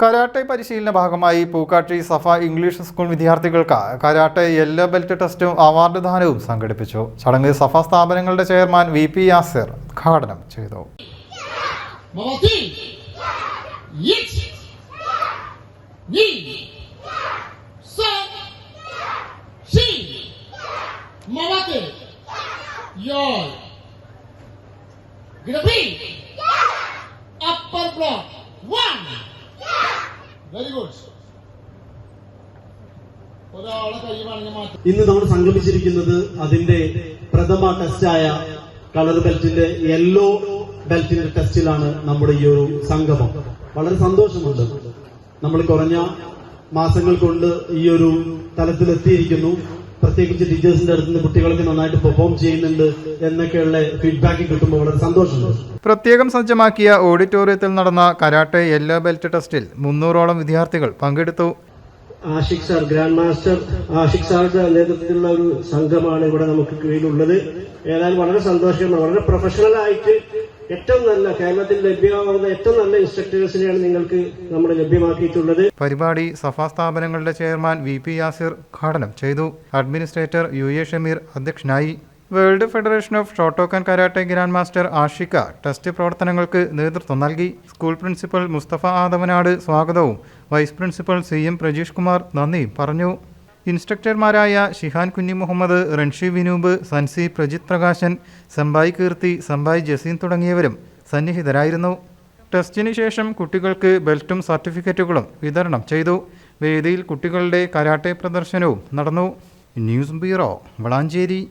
Karate പരിശീലന ഭാഗമായി പൂക്കാട്ടി സഫ English school വിദ്യാർത്ഥികൾക്ക് കരാട്ടെ യെല്ലോ ബെൽറ്റ് ടെസ്റ്റും അവാർഡ് ദാനവും സംഘടിപ്പിച്ചു. ചടങ്ങ് സഫ സ്ഥാപനങ്ങളുടെ ചെയർമാൻ വി.പി. യാസിർ ഉദ്ഘാടനം ചെയ്തു. Upper block 1. Very good. ഇന്ന് നമ്മൾ സംഗമിച്ചിരിക്കുന്നത് അതിന്റെ പ്രഥമ ടെസ്റ്റായ കളർ ബെൽറ്റിന്റെ യെല്ലോ ബെൽറ്റിന്റെ ടെസ്റ്റിലാണ് നമ്മുടെ ഈ ഒരു സംഗമം. വളരെ സന്തോഷമുണ്ട്. നമ്മൾ കുറഞ്ഞ മാസങ്ങൾ കൊണ്ട് ഈ ഒരു തലത്തിലെത്തിയിരിക്കുന്നു. പ്രത്യേകിച്ച് ടീച്ചേഴ്സിന്റെ അടുത്ത് നിന്ന് കുട്ടികൾക്ക് നന്നായിട്ട് പെർഫോം ചെയ്യുന്നുണ്ട് എന്നൊക്കെയുള്ള ഫീഡ്ബാക്ക് കിട്ടുമ്പോൾ വളരെ സന്തോഷമുണ്ട്. പ്രത്യേകം സജ്ജമാക്കിയ ഓഡിറ്റോറിയത്തിൽ നടന്ന കരാട്ടെ യെല്ലോ ബെൽറ്റ് ടെസ്റ്റിൽ 300ഓളം വിദ്യാർത്ഥികൾ പങ്കെടുത്തു. Ashiq sir, grand master Ashiq സാറിന്റെ നേതൃത്വത്തിലുള്ള ഒരു സംഘമാണ് ഇവിടെ നമുക്ക് കീഴിലുള്ളത്. ഏതായാലും വളരെ സന്തോഷമാണ്. വളരെ പ്രൊഫഷണൽ ആയിട്ട് ഏറ്റവും നല്ല കേരളത്തിൽ ലഭ്യമാകുന്ന ഏറ്റവും നല്ല ഇൻസ്ട്രക്ടേഴ്സിനെയാണ് നിങ്ങൾക്ക് നമ്മൾ ലഭ്യമാക്കിയിട്ടുള്ളത്. പരിപാടി സഫ സ്ഥാപനങ്ങളുടെ ചെയർമാൻ വി.പി. യാസിർ ഉദ്ഘാടനം ചെയ്തു. Administrator U A. ഷമീർ അധ്യക്ഷനായി. World federation of Shotokan karate grand master Ashiq test പ്രവർത്തനങ്ങൾക്ക് നേതൃത്വം നൽകി. സ്കൂൾ പ്രിൻസിപ്പൽ മുസ്തഫ ആദവനാട് സ്വാഗതവും vice principal CM Prajeesh Kumar നന്ദിയും പറഞ്ഞു. ഇൻസ്ട്രക്ടർമാരായ ഷിഹാൻ കുഞ്ഞി മുഹമ്മദ്, റൺഷി വിനൂപ്, സൻസി പ്രജിത് പ്രകാശൻ, സംബായ് കീർത്തി, സംബായ് ജസീൻ തുടങ്ങിയവരും സന്നിഹിതരായിരുന്നു. ടെസ്റ്റിന് ശേഷം കുട്ടികൾക്ക് ബെൽറ്റും സർട്ടിഫിക്കറ്റുകളും വിതരണം ചെയ്തു. വേദിയിൽ കുട്ടികളുടെ കരാട്ടെ പ്രദർശനവും നടന്നു. News bureau Valanchery.